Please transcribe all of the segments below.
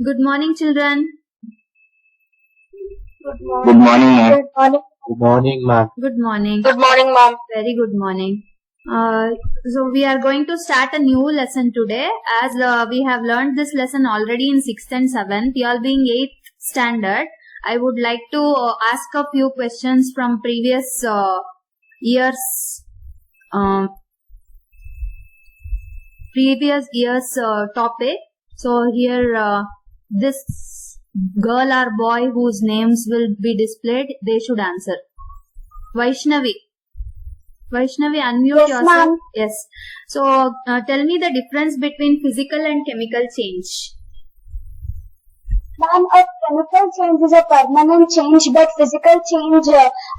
Good morning, children. Good morning, ma'am. Good morning. Good morning, ma'am. Good morning. Good morning, ma'am. Very good morning. So we are going to start a new lesson today, as we have learned this lesson already in 6th and 7th. You all being 8th standard, I would like to ask a few questions from previous years. Topic. So here this girl or boy whose names will be displayed, they should answer. Vaishnavi, unmute Yes, yourself. ma'am. Yes. So tell me the difference between physical and chemical change. Ma'am, a chemical change is a permanent change, but physical change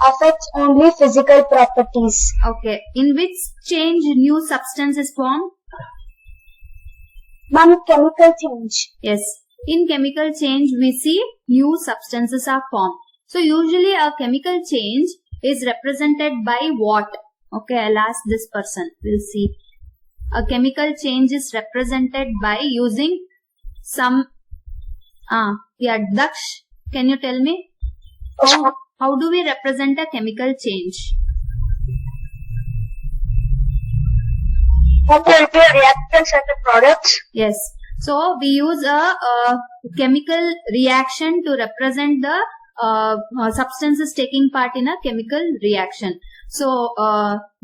affects only physical properties. Okay. In which change new substance is formed? Ma'am, chemical change. Yes. In chemical change, we see new substances are formed. So usually a chemical change is represented by what? Okay, I'll ask this person. We'll see. A chemical change is represented by using some. Daksh, can you tell me? How do we represent a chemical change? What will be a reactants and the products? Yes. So we use a chemical reaction to represent the substances taking part in a chemical reaction. So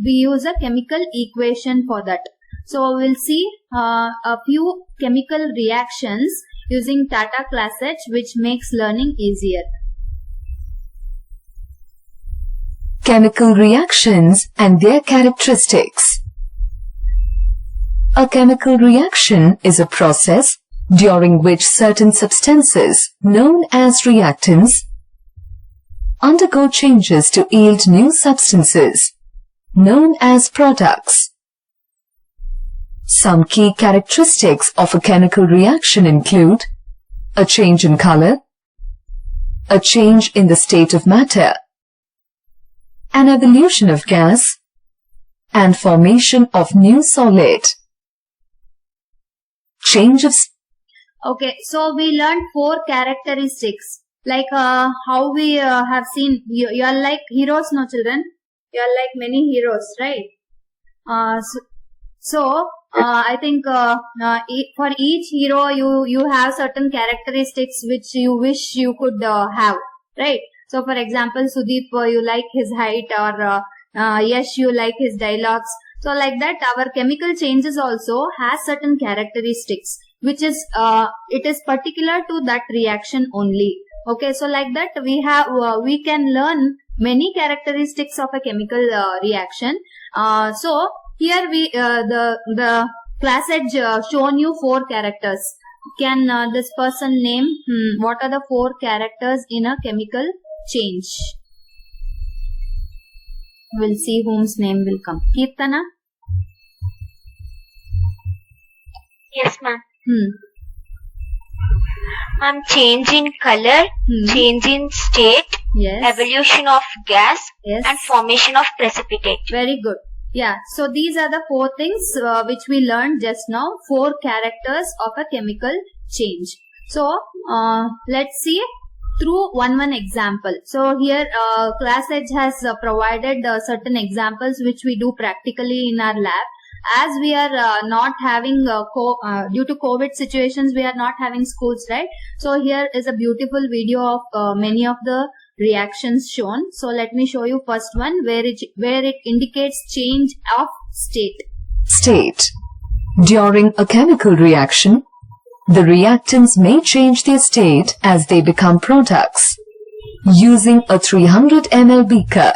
we use a chemical equation for that. So we'll see a few chemical reactions using Tata Class-H, which makes learning easier. Chemical reactions and their characteristics. A chemical reaction is a process during which certain substances, known as reactants, undergo changes to yield new substances, known as products. Some key characteristics of a chemical reaction include a change in color, a change in the state of matter, an evolution of gas, and formation of new solid. Change of. Okay, so we learned 4 characteristics. Like how we have seen, you are like heroes, no children? You are like many heroes, right? I think for each hero you have certain characteristics which you wish you could have, right? So for example, Sudeep, you like his height, or Yash, you like his dialogues. So like that, our chemical changes also has certain characteristics, which is it is particular to that reaction only. Okay, so like that we can learn many characteristics of a chemical reaction. So here we the class had shown you 4 characters. Can this person name what are the 4 characters in a chemical change? We'll see whose name will come. Kirtana? Yes, ma'am. Ma'am, change in color, change in state, Yes. evolution of gas, Yes. and formation of precipitate. Very good. Yeah. So these are the 4 things which we learned just now. 4 characters of a chemical change. So let's see through one example. So here Class H has provided certain examples which we do practically in our lab. As we are not having due to COVID situations, we are not having schools, right? So here is a beautiful video of many of the reactions shown. So let me show you first one where it indicates change of state. During a chemical reaction, the reactants may change their state as they become products. Using a 300 ml beaker,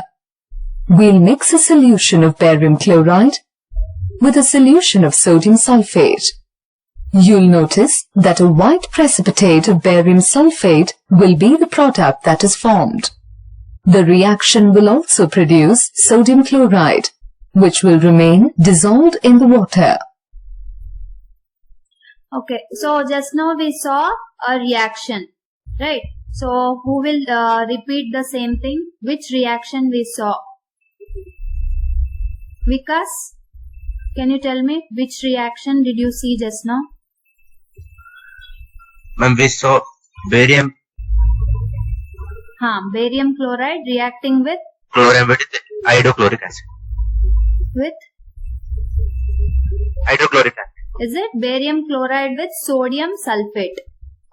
we'll mix a solution of barium chloride with a solution of sodium sulfate. You'll notice that a white precipitate of barium sulfate will be the product that is formed. The reaction will also produce sodium chloride, which will remain dissolved in the water. Okay, so just now we saw a reaction, right? So who will repeat the same thing? Which reaction we saw? Vikas, can you tell me which reaction did you see just now? Ma'am, we saw barium Barium chloride reacting with chloride with hydrochloric acid. with Hydrochloric acid. is it barium chloride with sodium sulfate?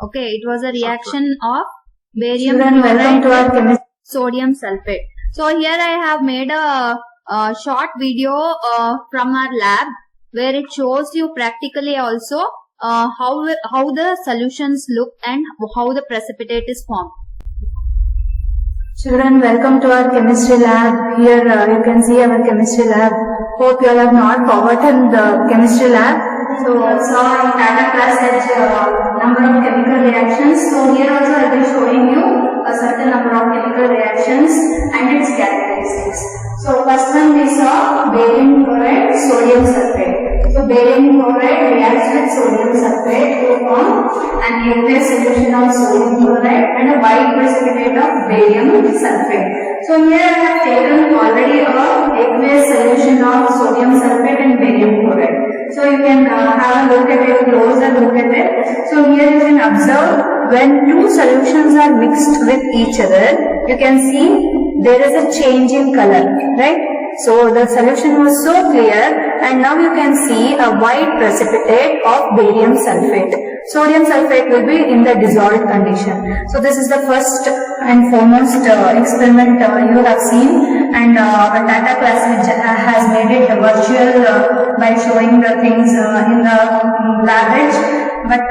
Okay, it was a reaction of barium chloride with sodium sulfate. So here I have made a short video from our lab where it shows you practically also how the solutions look and how the precipitate is formed. Children, welcome to our chemistry lab. Here you can see our chemistry lab. Hope you all have not forgotten the chemistry lab. So saw in Tata class that number of chemical reactions. So here also I will be showing you a certain number of chemical reactions and its characteristics. So first one we saw barium chloride, sodium sulfate. So barium chloride reacts with sodium sulfate to form an aqueous solution of sodium chloride and a white precipitate of barium sulfate. So here I have taken already a aqueous solution of sodium sulfate and barium chloride. So you can have a look at it, closer look at it. So here you can observe when two solutions are mixed with each other, you can see there is a change in color, right? So the solution was so clear and now you can see a white precipitate of barium sulfate. Sodium sulfate will be in the dissolved condition. So this is the first and foremost experiment you have seen, and a Tata class which has made it virtual by showing the things in the lab. But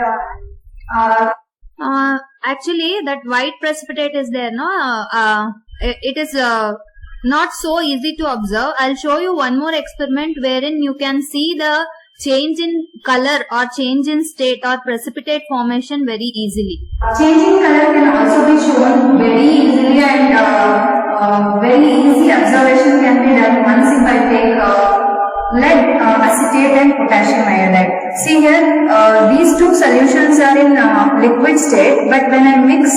Actually, that white precipitate is there, no? It is not so easy to observe. I'll show you one more experiment wherein you can see the change in color or change in state or precipitate formation very easily. changing color can also be shown very easily, and very easy observation can be done once if I take lead acetate and potassium iodide. See here, these two solutions are in liquid state, but when I mix,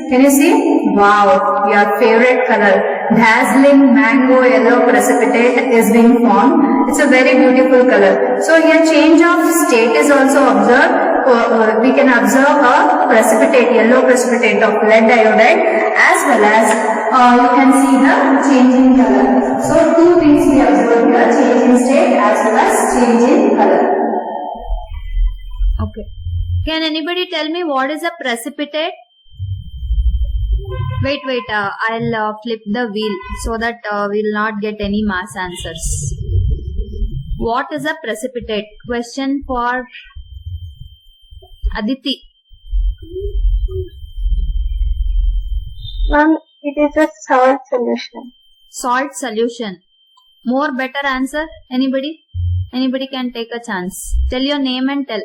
can you see? Wow, your favorite color, dazzling mango yellow precipitate is being formed. It's a very beautiful color. So here change of state is also observed. We can observe a precipitate, yellow precipitate of lead iodide, as well as you can see the change in color. So two things we observe here, change in state as well as change in color. Okay. Can anybody tell me what is a precipitate? Wait, I'll flip the wheel so that we'll not get any mass answers. What is a precipitate? Question for Aditi. Ma'am, it is a salt solution. Salt solution. More better answer? Anybody? Anybody can take a chance. Tell your name and tell.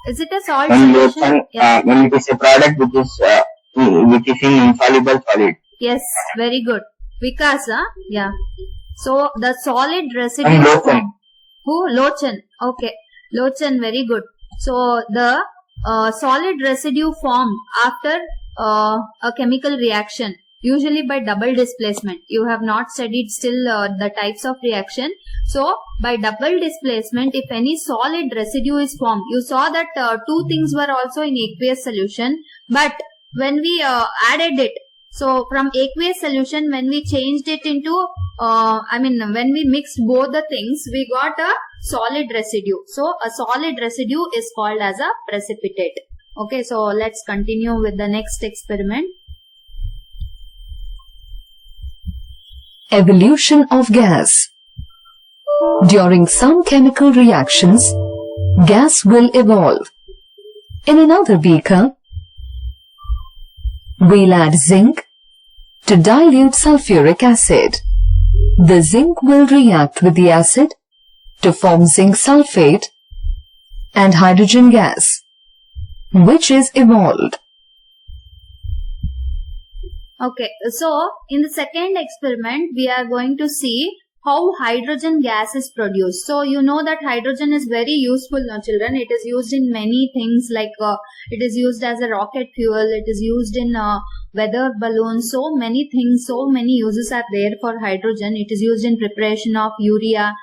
Is it a salt solution? Yes. When it is a product which is in insoluble solid. Yes, very good. Vikas, huh? Yeah. So the solid residue. And Lochan. Who? Lochan. Okay. Lochan, very good. So the solid residue formed after a chemical reaction, usually by double displacement. You have not studied still the types of reaction. So by double displacement, if any solid residue is formed, you saw that two things were also in aqueous solution, but when we added it, so from aqueous solution, when we changed it into, when we mixed both the things, we got a solid residue. So a solid residue is called as a precipitate. Okay, so let's continue with the next experiment. Evolution of gas. During some chemical reactions, gas will evolve. In another beaker, we'll add zinc to dilute sulfuric acid. The zinc will react with the acid to form zinc sulfate and hydrogen gas, which is evolved. Okay, so in the second experiment, we are going to see how hydrogen gas is produced. So you know that hydrogen is very useful now, children. It is used in many things, like it is used as a rocket fuel, it is used in weather balloons, so many things, so many uses are there for hydrogen. It is used in preparation of urea.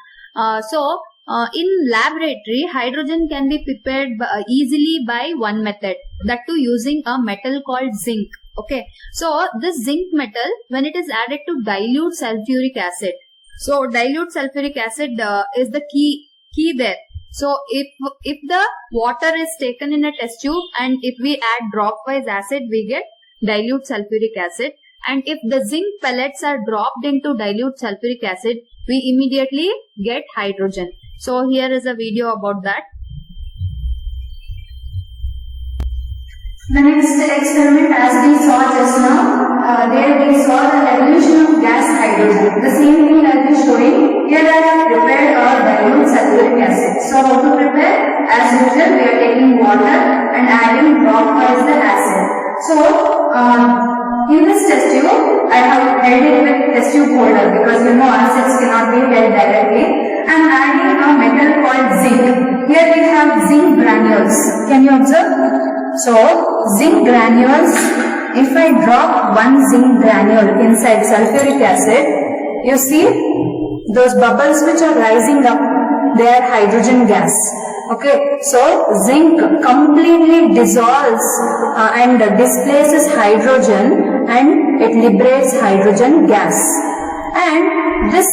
So In laboratory, hydrogen can be prepared easily by one method, that too using a metal called zinc. Okay, so this zinc metal, when it is added to dilute sulfuric acid, so dilute sulfuric acid is the key there. So if the water is taken in a test tube and if we add dropwise acid, we get dilute sulfuric acid. And if the zinc pellets are dropped into dilute sulfuric acid, we immediately get hydrogen. So here is a video about that. The next experiment, as we saw just now, there we saw the evolution of gas hydrogen. The same thing I will be showing. Here I have prepared a dilute sulfuric acid. So how to prepare? As usual, we are taking water and adding dropwise the acid. So in this test tube, I have held it with test tube holder because acids cannot be held directly. I am adding a metal called zinc. Here we have zinc granules. Can you observe? So zinc granules, if I drop one zinc granule inside sulfuric acid, you see those bubbles which are rising up, they are hydrogen gas. Okay, so zinc completely dissolves and displaces hydrogen and it liberates hydrogen gas. And this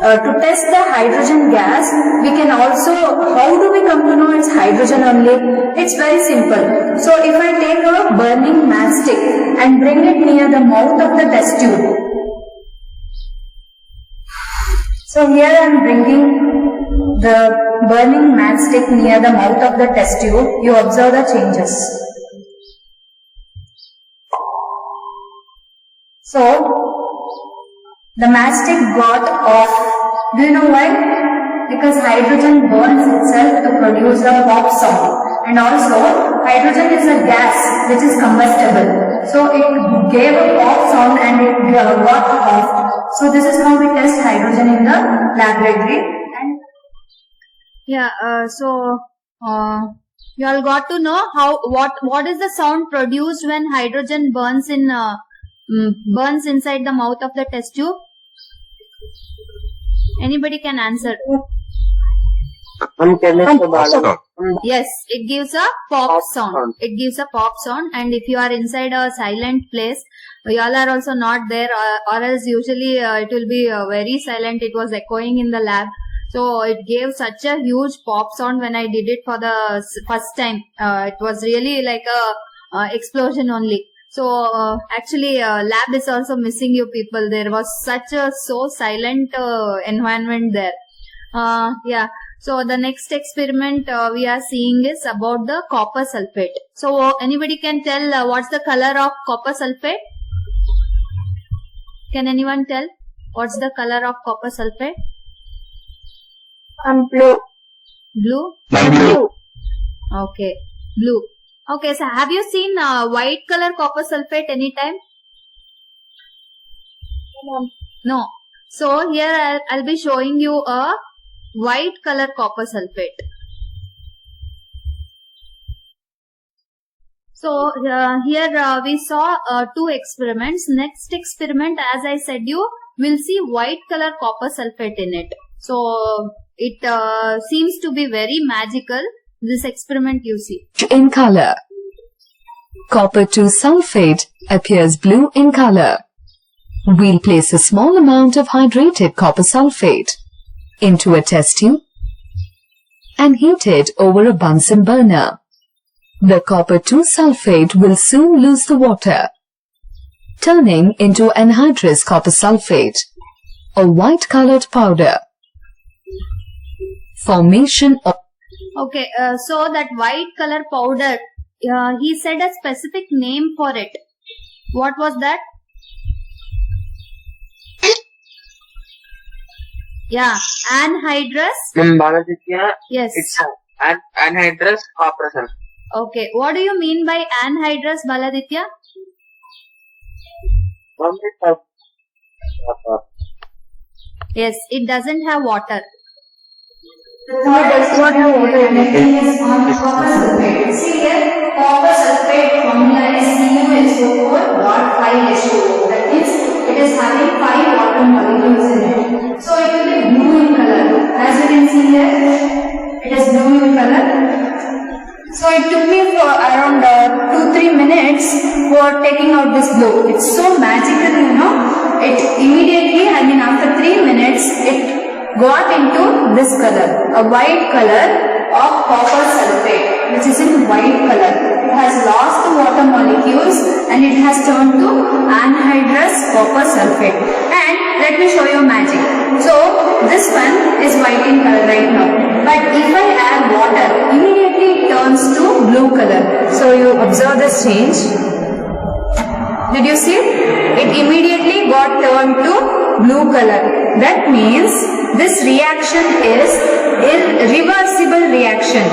to test the hydrogen gas, we can also, how do we come to know it's hydrogen only? It's very simple. So if I take a burning matchstick and bring it near the mouth of the test tube. So here I am bringing the burning matchstick near the mouth of the test tube. You observe the changes. So the matchstick got off. Do you know why? Because hydrogen burns itself to produce a pop sound. And also, hydrogen is a gas which is combustible. So it gave a pop sound and it got off. So this is how we test hydrogen in the laboratory. And Yeah, you all got to know what is the sound produced when hydrogen burns inside the mouth of the test tube? Anybody can answer. Yes, it gives a pop sound. It gives a pop sound, and if you are inside a silent place, you all are also not there, or else usually it will be very silent. It was echoing in the lab. So it gave such a huge pop sound when I did it for the first time. It was really like a explosion only. So actually lab is also missing you people. There was such a so silent environment there. Yeah. So the next experiment we are seeing is about the copper sulfate. So anybody can tell what's the color of copper sulfate? Can anyone tell what's the color of copper sulfate? Blue. Blue? Blue. Okay, blue. Okay, so have you seen white color copper sulfate anytime? No. So here I'll be showing you a white color copper sulfate. So here we saw two experiments. Next experiment, as I said you, we'll see white color copper sulfate in it. So it seems to be very magical. This experiment you see. In color. Copper 2 sulfate appears blue in color. We'll place a small amount of hydrated copper sulfate into a test tube and heat it over a Bunsen burner. The copper 2 sulfate will soon lose the water, turning into anhydrous copper sulfate, a white-colored powder. Formation of Okay, so that white color powder, he said a specific name for it. What was that? Yeah, anhydrous. Yes. It's anhydrous copper sulfate. Okay, what do you mean by anhydrous, Baladitya? Yes, it doesn't have water. the third experiment we are conducting is on copper sulfate. See here, copper sulfate formula is CuSO4.5H2O. That means it is having 5 water molecules in it. So it will be blue in color. As you can see here, it is blue in color. So it took me for around 2-3 minutes for taking out this blue. It's so magical, you know. It immediately, after 3 minutes, it got into this color, a white color of copper sulfate, which is in white color. It has lost the water molecules and it has turned to anhydrous copper sulfate. And let me show you magic. So this one is white in color right now. But if I add water, immediately it turns to blue color. So you observe this change. Did you see? It immediately got turned to blue color. That means this reaction is irreversible reaction.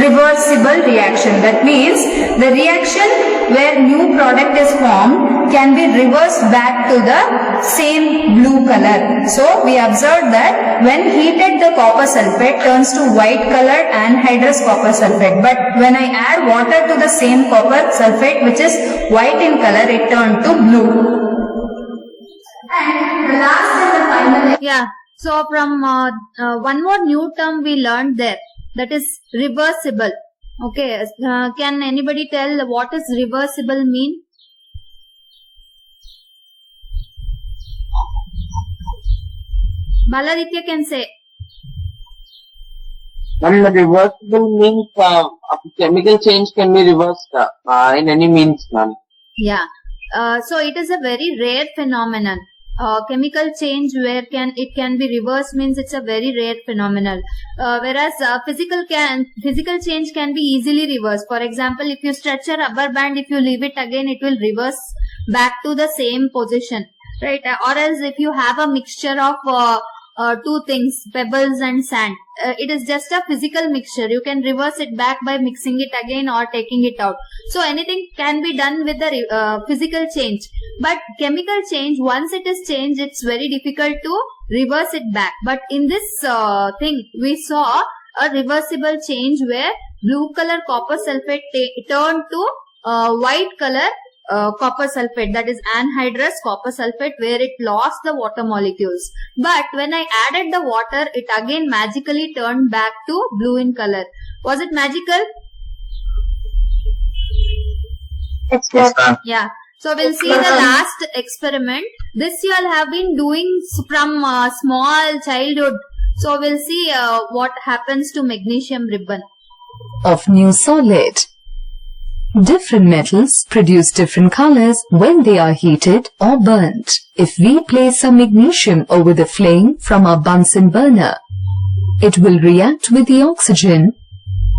Reversible reaction. That means the reaction where new product is formed can be reversed back to the same blue color. So we observed that when heated, the copper sulfate turns to white colored anhydrous copper sulfate. But when I add water to the same copper sulfate, which is white in color, it turned to blue. And the last and the final. Yeah. So from one more new term we learned there, that is reversible. Okay. Can anybody tell what is reversible mean? Baladitya can say. And reversible means a chemical change can be reversed in any means, ma'am. Yeah. So it is a very rare phenomenon. Chemical change where it can be reversed means it's a very rare phenomenon. Whereas physical change can be easily reversed. For example, if you stretch a rubber band, if you leave it again, it will reverse back to the same position, right? Or else if you have a mixture of two things, pebbles and sand, it is just a physical mixture. You can reverse it back by mixing it again or taking it out. So anything can be done with the physical change. But chemical change, once it is changed, it's very difficult to reverse it back. But in this thing, we saw a reversible change where blue color copper sulfate turned to white color copper sulfate, that is anhydrous copper sulfate, where it lost the water molecules. But when I added the water, it again magically turned back to blue in color. Was it magical? Yes, ma'am. Yeah. So we'll see the last experiment. This you all have been doing from small childhood. So we'll see what happens to magnesium ribbon. Of new solid. Different metals produce different colors when they are heated or burnt. If we place some magnesium over the flame from our Bunsen burner, it will react with the oxygen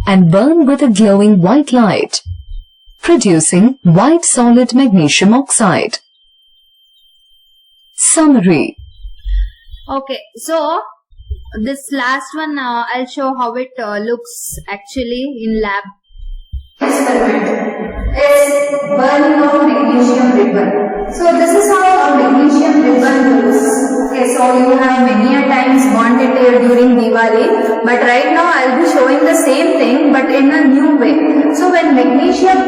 and burn with a glowing white light, producing white solid magnesium oxide. Summary. Okay, so this last one I'll show how it looks actually in lab. Experiment is burning of magnesium ribbon. So this is how a magnesium ribbon looks. Okay, so you have many a times burnt it during Diwali, but right now I'll be showing the same thing but in a new way. So when magnesium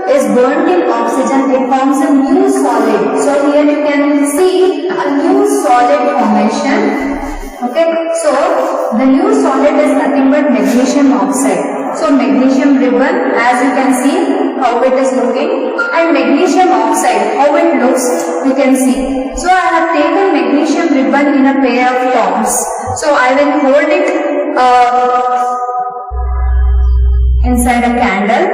is burnt in oxygen, it forms a new solid. So here you can see a new solid formation. Okay, so the new solid is nothing but magnesium oxide. So magnesium ribbon, as you can see how it is looking, and magnesium oxide, how it looks, you can see. So I have taken magnesium ribbon in a pair of tongs. So I will hold it inside a candle.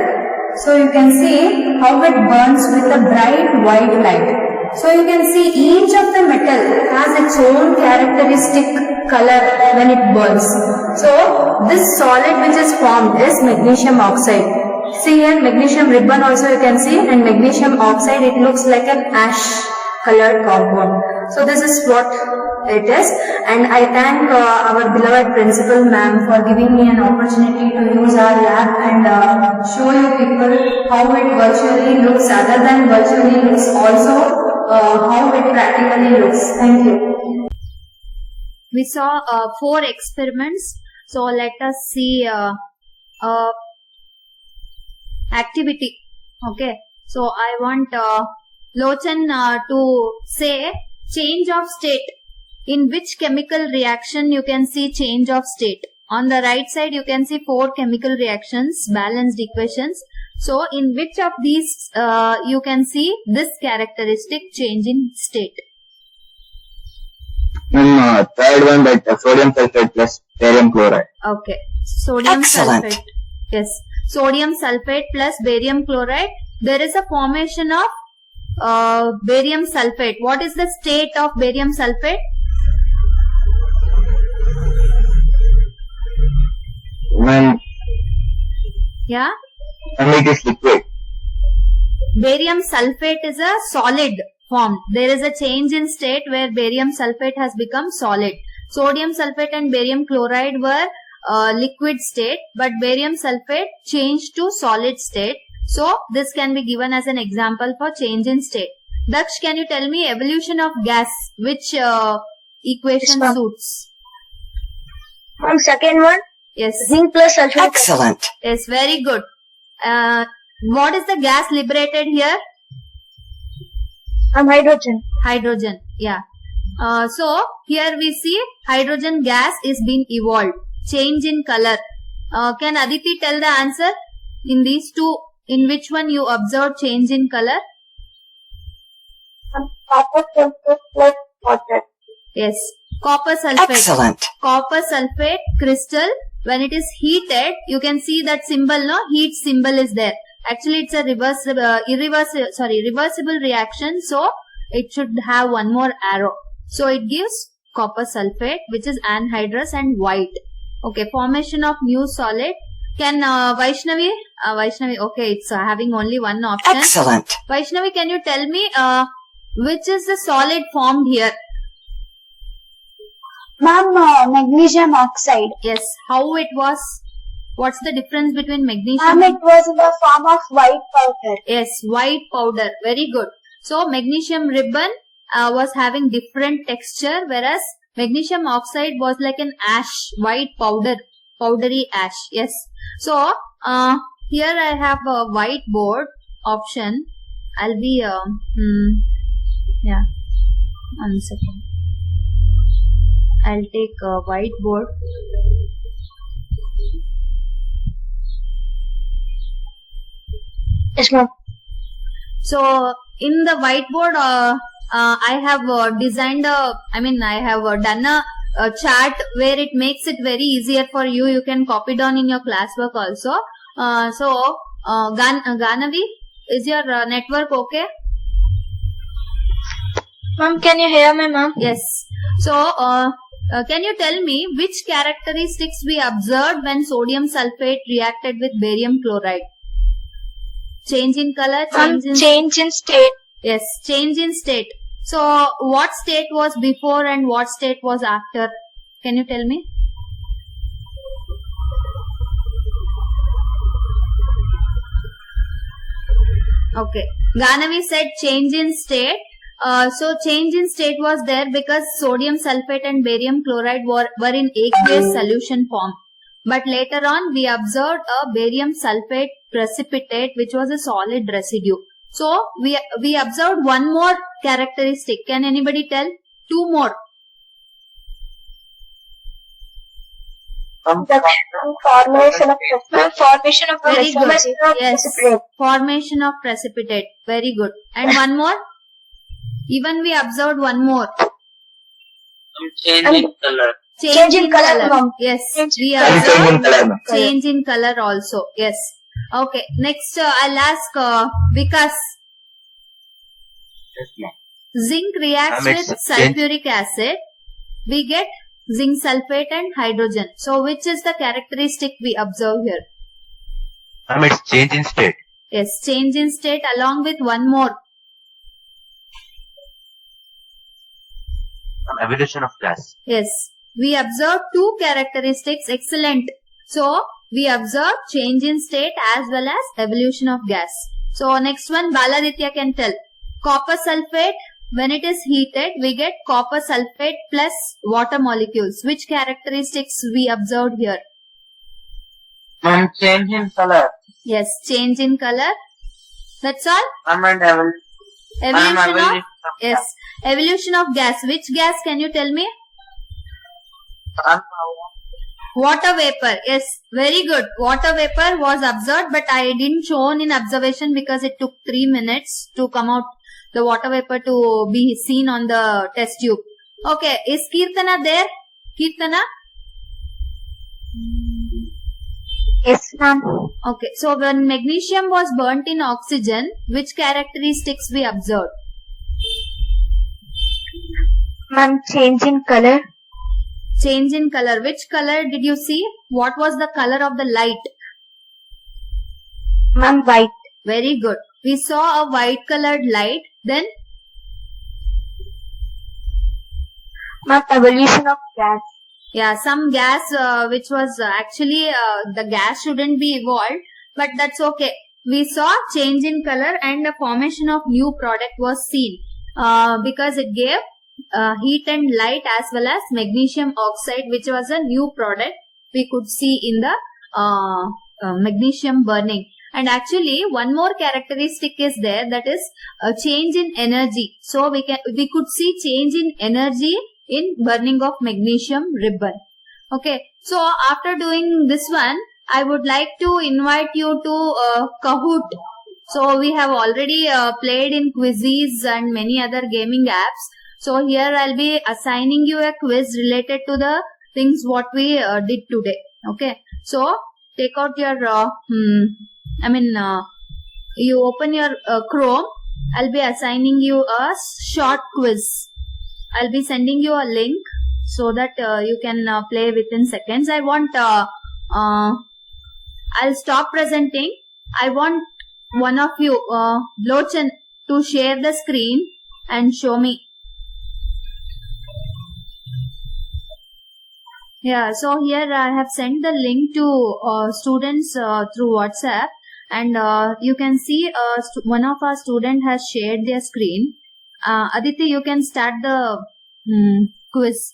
So you can see how it burns with a bright white light. So you can see each of the metal has its own characteristic color when it burns. So this solid which is formed is magnesium oxide. See here magnesium ribbon also you can see, and magnesium oxide, it looks like an ash colored compound. So this is what it is, and I thank our beloved principal ma'am for giving me an opportunity to use our lab and show you people how it virtually looks, other than virtually looks, also how it practically looks. Thank you. We saw 4 experiments. So let us see activity. Okay. So I want Lochan to say change of state. In which chemical reaction you can see change of state On the right side, you can see 4 chemical reactions, balanced equations. So, in which of these you can see this characteristic change in state? Third one, that sodium sulfate plus barium chloride. Okay. Sodium Excellent. sulfate. Yes. Sodium sulfate plus barium chloride. There is a formation of barium sulfate. What is the state of barium sulfate? When Yeah. it is liquid. Barium sulfate is a solid form. There is a change in state where barium sulfate has become solid. Sodium sulfate and barium chloride were liquid state, but barium sulfate changed to solid state. So, this can be given as an example for change in state. Daksh, can you tell me evolution of gas? Which equation Yes, ma'am. suits? Ma'am, second one, Yes. zinc plus sulfuric acid. Excellent. Yes, very good. What is the gas liberated here? Hydrogen. Hydrogen. Yeah. So here we see hydrogen gas is being evolved. Change in color. Can Aditi tell the answer? In these two, in which one you observed change in color? Copper sulfate plus water. Yes. Copper sulfate. Excellent. Copper sulfate crystal, when it is heated, you can see that symbol, no? Heat symbol is there. Actually, it's a reversible reaction. So, it should have one more arrow. So, it gives copper sulfate, which is anhydrous and white. Okay, formation of new solid. Can Vaishnavi, okay, it's having only one option. Excellent. Vaishnavi, can you tell me which is the solid formed here? Ma'am, magnesium oxide. Yes, how it was? What's the difference between magnesium? Ma'am, it was in the form of white powder. Yes, white powder. Very good. So, magnesium ribbon was having different texture, whereas magnesium oxide was like an ash, white powder, powdery ash. Yes. So, here I have a whiteboard option. I'll be, yeah, 1 second. I'll take a whiteboard. Yes, ma'am. So, in the whiteboard, I have designed I have done a chart where it makes it very easier for you. You can copy down in your classwork also. Ganavi, is your network okay? Ma'am, can you hear me, ma'am? Yes. So, can you tell me which characteristics we observed when sodium sulfate reacted with barium chloride? Change in color, Change in state. Yes, change in state. So, what state was before and what state was after? Can you tell me? Okay. Ganavi said change in state. So, change in state was there because sodium sulfate and barium chloride were in aqueous solution form. But later on, we observed a barium sulfate precipitate, which was a solid residue. So, we observed one more characteristic. Can anybody tell? 2 more. Formation of Very good. Yes. precipitate. Formation of precipitate. Very good. And one more? Even we observed one more. Change in color. Change in color. ma'am. Yes. We Change in observed color, ma'am. change in color also. Yes. Okay. Next, I'll ask Vikas. Zinc reacts Ma'am, it's with change- sulfuric acid. We get zinc sulfate and hydrogen. So, which is the characteristic we observe here? It's change in state. Yes, change in state along with one more. Evolution of gas. Yes, we observe 2 characteristics. Excellent. So, we observe change in state as well as evolution of gas. So, next one, Baladitya can tell. Copper sulfate, when it is heated, we get copper sulfate plus water molecules. Which characteristics we observed here? And change in color. Yes, change in color. That's all? Evolution of, yes, evolution of gas. Which gas can you tell me? Water vapor. Yes, very good. Water vapor was observed, but I didn't shown in observation because it took 3 minutes to come out the water vapor to be seen on the test tube. Okay, is Kirtana there? Kirtana? Yes, ma'am. Okay, so when magnesium was burnt in oxygen, which characteristics we observed? Ma'am, change in color. Change in color. Which color did you see? What was the color of the light? Ma'am, white. Very good. We saw a white colored light. Then Ma'am, evolution of gas. yeah, some gas which was actually the gas shouldn't be evolved, but that's okay. We saw change in color and the formation of new product was seen because it gave heat and light as well as magnesium oxide, which was a new product we could see in the magnesium burning. And actually one more characteristic is there, that is a change in energy. So we could see change in energy in burning of magnesium ribbon. Okay, so after doing this one, I would like to invite you to Kahoot. So we have already played in Quizzes and many other gaming apps. So here I'll be assigning you a quiz related to the things what we did today. Okay, so take out your you open your Chrome. I'll be assigning you a short quiz. I'll be sending you a link so that you can play within seconds. I want I'll stop presenting. I want one of you, Lochan, to share the screen and show me. Yeah, so here I have sent the link to students through WhatsApp, and you can see one of our student has shared their screen. Aditi, you can start the quiz.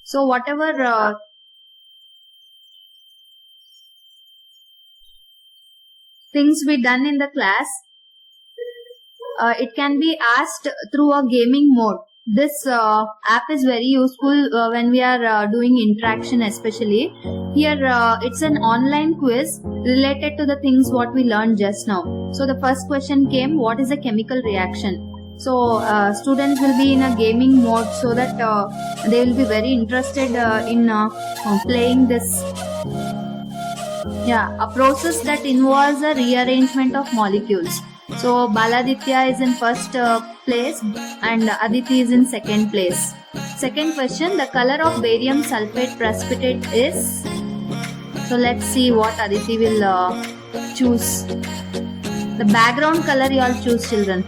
So whatever things we done in the class, it can be asked through a gaming mode. This app is very useful when we are doing interaction, especially. Here it's an online quiz related to the things what we learned just now. So the first question came, what is a chemical reaction? So students will be in a gaming mode so that they will be very interested in playing this. Yeah, a process that involves a rearrangement of molecules. So Baladitya is in first place and Aditi is in second place. Second question, the color of barium sulfate precipitate is? So let's see what Aditi will choose. The background color you all choose, children.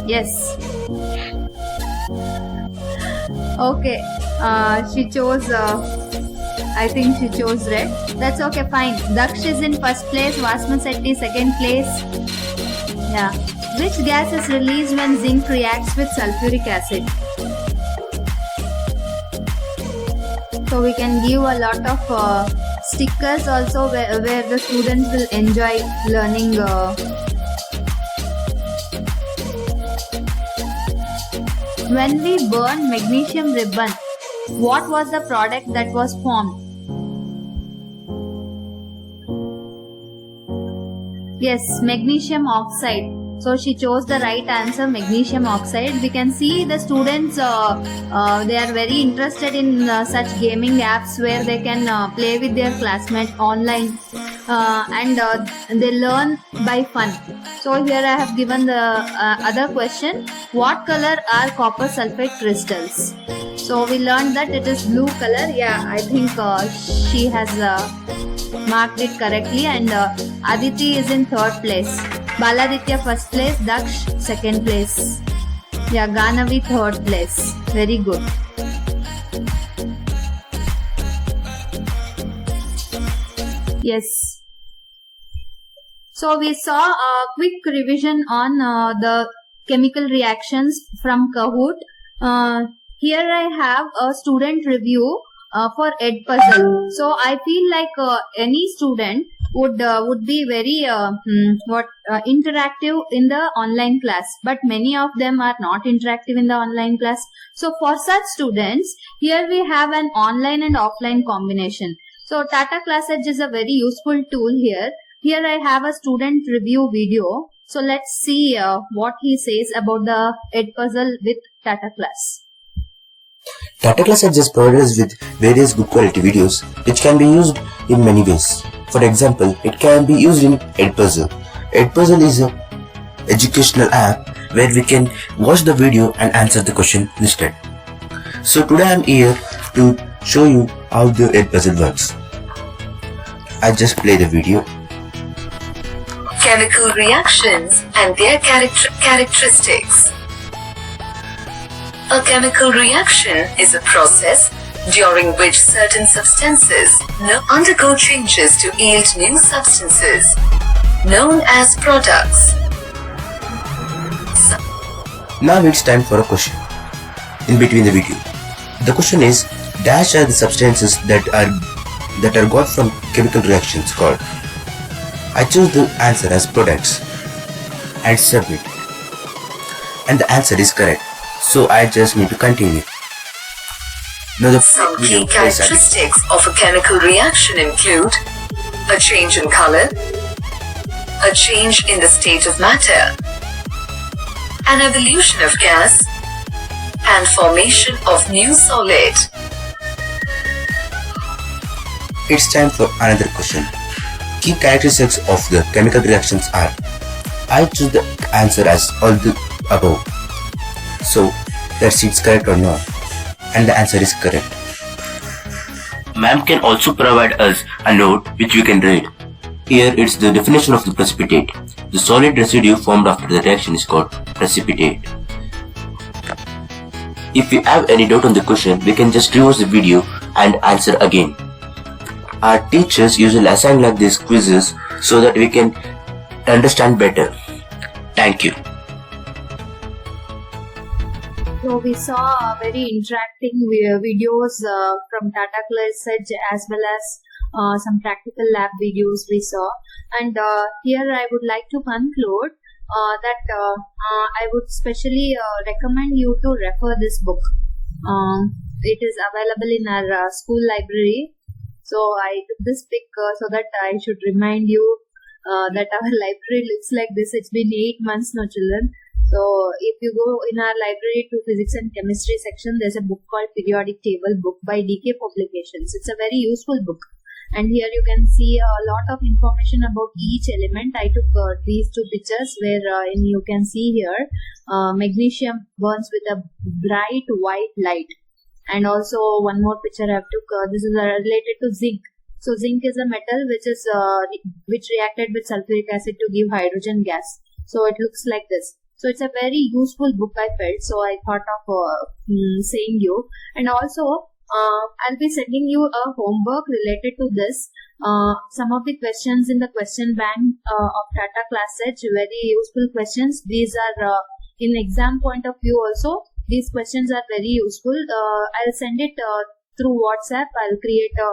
Yes. Okay. She chose I think she chose red. That's okay, fine. Daksh is in first place, Vasma Setti second place. Yeah. Which gas is released when zinc reacts with sulfuric acid? So we can give a lot of stickers also where the students will enjoy learning. When we burn magnesium ribbon, what was the product that was formed? Yes, magnesium oxide. So she chose the right answer, magnesium oxide. We can see the students, they are very interested in such gaming apps where they can play with their classmates online and they learn by fun. So here I have given the other question. What color are copper sulfate crystals? So we learned that it is blue color. Yeah, I think she has marked it correctly, and Aditi is in third place. Baladitya first place, Daksh second place. Yeah, Ganavi third place. Very good. Yes. So we saw a quick revision on the chemical reactions from Kahoot. Here I have a student review for Edpuzzle. So I feel like any student would be very interactive in the online class, but many of them are not interactive in the online class. So for such students, here we have an online and offline combination. So Tata Class Edge is a very useful tool here. Here I have a student review video. So let's see what he says about the Edpuzzle with Tata Class. Tata Class Edge is provided us with various good quality videos which can be used in many ways. For example, it can be used in Edpuzzle. Edpuzzle is an educational app where we can watch the video and answer the question listed. So today I am here to show you how the Edpuzzle works. I just play the video. Chemical reactions and their characteristics. A chemical reaction is a process during which certain substances undergo changes to yield new substances, known as products. Now it's time for a question in between the video. The question is, dash are the substances that are got from chemical reactions called. I choose the answer as products and submit. And the answer is correct. So I just need to continue. Now Some key characteristics of a chemical reaction include a change in color, a change in the state of matter, an evolution of gas, and formation of new solid. It's time for another question. Key characteristics of the chemical reactions are. I choose the answer as all the above. So let's see it's correct or not. And the answer is correct. Ma'am can also provide us a note which we can read. Here it's the definition of the precipitate. The solid residue formed after the reaction is called precipitate. If you have any doubt on the question, we can just reverse the video and answer again. Our teachers usually assign like these quizzes so that we can understand better. Thank you. So we saw very interacting videos from Tata Class Edge as well as some practical lab videos we saw. And here I would like to conclude that I would specially recommend you to refer this book. It is available in our school library. So I took this pic so that I should remind you that our library looks like this. It's been 8 months now, children. So if you go in our library to physics and chemistry section, there's a book called Periodic Table book by DK Publications. It's a very useful book. And here you can see a lot of information about each element. I took these two pictures where you can see here magnesium burns with a bright white light. And also one more picture I have took. This is related to zinc. So zinc is a metal which reacted with sulfuric acid to give hydrogen gas. So it looks like this. So it's a very useful book I felt. So I thought of saying you. And also I'll be sending you a homework related to this. Some of the questions in the question bank of Tata Class Edge, very useful questions. These are in exam point of view also. These questions are very useful. I'll send it through WhatsApp. I'll create a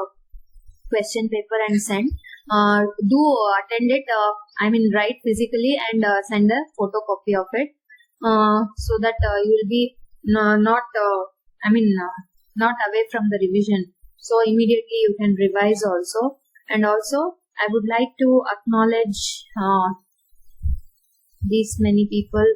question paper and send. Do attend it. Write physically and send a photocopy of it, so that you will be not away from the revision. So immediately you can revise also. And also I would like to acknowledge these many people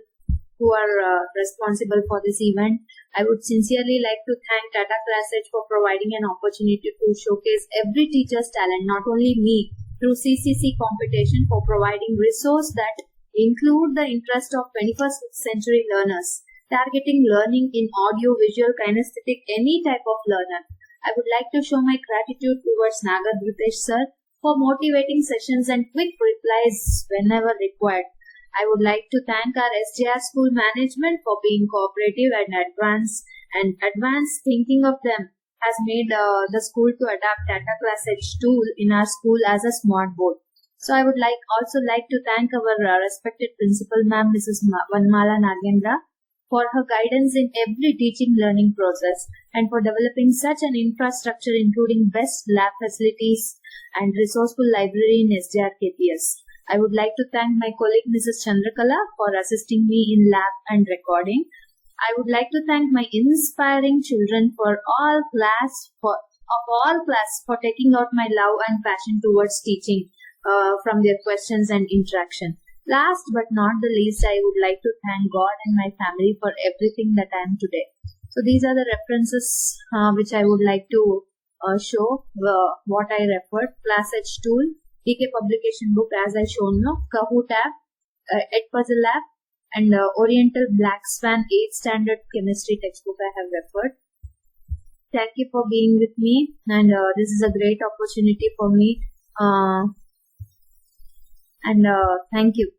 who are responsible for this event. I would sincerely like to thank Tata Class Edge for providing an opportunity to showcase every teacher's talent, not only me, through CCC competition, for providing resources that include the interest of 21st century learners, targeting learning in audio, visual, kinesthetic, any type of learner. I would like to show my gratitude towards Nagar Britesh sir for motivating sessions and quick replies whenever required. I would like to thank our SJR school management for being cooperative and advanced thinking of them has made the school to adapt Tata Class Edge tool in our school as a smart board. So I would also like to thank our respected principal ma'am, Mrs. Vanmala Nagendra, for her guidance in every teaching learning process, and for developing such an infrastructure including best lab facilities and resourceful library in SJR KPS. I would like to thank my colleague Mrs. Chandrakala for assisting me in lab and recording. I would like to thank my inspiring children for taking out my love and passion towards teaching from their questions and interaction. Last but not the least, I would like to thank God and my family for everything that I am today. So these are the references which I would like to show what I referred. Class Edge tool, EK publication book as I shown now, Kahoot app, Edpuzzle app, and Oriental Black Swan 8th Standard Chemistry textbook I have referred. Thank you for being with me, and this is a great opportunity for me. And thank you.